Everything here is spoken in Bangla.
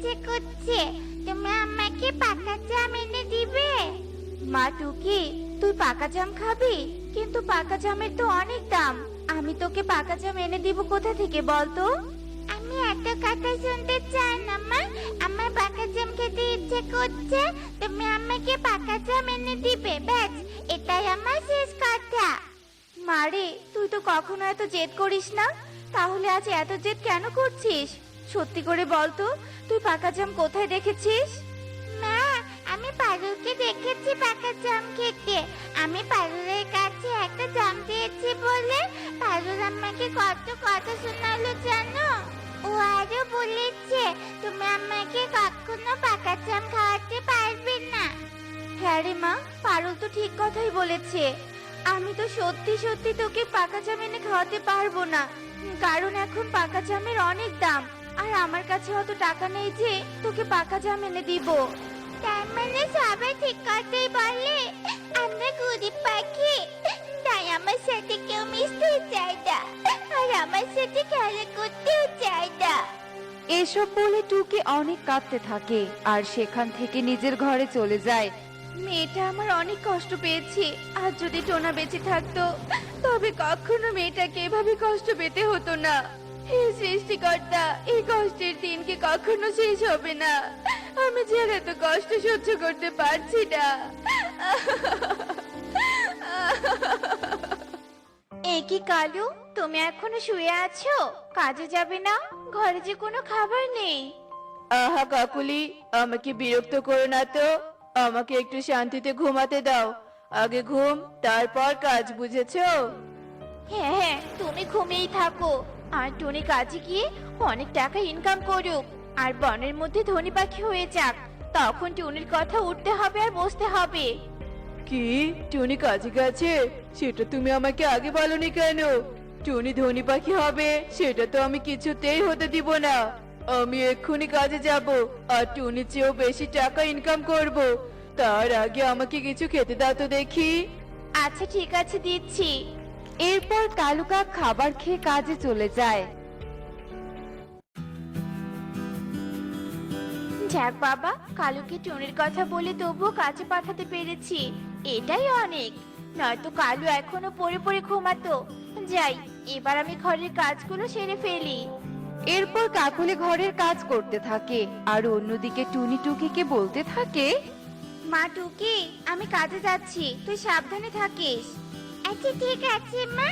ইচ্ছে করছে, তুমি আমাকে পাকা জাম এনে দিবে? মা টুকি, তুই পাকা জাম খাবি? কিন্তু পাকা জামের তো অনেক দাম। আমি তোকে পাকা জাম এনে দিব কোথা থেকে বলতো? আমি এত কথা শুনতে চাই না মা, আমার পাকা জাম খেতে ইচ্ছে করছে, তুমি আমাকে পাকা জাম এনে দিবে, ব্যাস এটাই আমার শেষ কথা। মারে, তুই তো কখনো এত জেদ করিস না, তাহলে আজ এত জেদ কেন করছিস? সত্যি করে বলতো, তুই পাকা জাম কোথায় দেখেছিস? মা, আমি পারুলকে দেখেছি পাকা জাম খেতে। আমি পারুলের কাছে একটা জাম দিয়েছি বলে পারুল আমাকে কত কথা শোনালো জানো। ও আরো বলেছে তুমি আমাকে কখনো পাকা জাম খাওয়াতে পারবে না। হ্যাঁ রে মা, পারুল তো ঠিক কথাই বলেছে। আমি তো সত্যি সত্যি তোকে পাকা জাম এনে খাওয়াতে পারবো না, কারণ এখন পাকা জামের অনেক দাম, আর আমার কাছে অত টাকা নেই যে তোকে পাকা জাম এনে দিব। তার মানে সবাই ঠিক কথাই বলে, আমরা গরিব পাখি, তাই আমার সাথে কেউ মিশতে চায় না, আর আমার সাথে খেলা করতেও চায় না। এসব বলে টুকি অনেক কাঁদতে থাকে আর সেখান থেকে নিজের ঘরে চলে যায়। মেয়েটা আমার অনেক কষ্ট পেয়েছে, আর যদি টোনা বেঁচে থাকতো তবে কখনো মেয়েটাকে এভাবে কষ্ট পেতে হতো না। হে সৃষ্টিকর্তা, এই কষ্টের দিন কি কখনো শেষ হবে না? আমি যে আর এত কষ্ট সহ্য করতে পারছি না। এ কি কালু, তুমি এখনো শুয়ে আছো? কাজে যাবে না? ঘরে যে কোনো খাবার নেই। আহা কাকুলি, আমাকে বিরক্ত করো না তো, আমাকে একটু শান্তিতে ঘুমাতে দাও। আগে ঘুম, তারপর কাজ, বুঝেছো? হ্যাঁ হ্যাঁ, তুমি ঘুমিয়েই থাকো, আর টুনি কাজে গিয়ে অনেক টাকা ইনকাম করুক, আর বনের মধ্যে ধনী পাখি হয়ে যাক। তখন টুনির কথা উঠতে হবে আর বসতে হবে। কি, টুনি কাজে গেছে? সেটা তুমি আমাকে আগে বলনি কেন? টুনি ধনী পাখি হবে সেটা তো আমি কিছুতেই হতে দিব না। আমি এক্ষুনি কাজে যাব, আর টুনির চেয়েও বেশি টাকা ইনকাম করব। তার আগে আমাকে কিছু খেতে দাও তো দেখি। আচ্ছা ঠিক আছে, দিচ্ছি। এরপর কালু কাক খাবার খেয়ে কাজে চলে যায়। যাক বাবা, কালুকে টুনির কথা বলে তবুও কাজে পাঠাতে পেরেছি, এটাই অনেক। নয়তো কালু এখনো পড়ে পড়ে ঘুমাতো। যাই, এবার আমি ঘরের কাজগুলো সেরে ফেলি। এরপর কাকুলি ঘরের কাজ করতে থাকে, আর অন্যদিকে টুনি টুকিকে বলতে থাকে, মা টুকি, আমি কাজে যাচ্ছি, তুই সাবধানে থাকিস। আচ্ছা ঠিক আছে মা।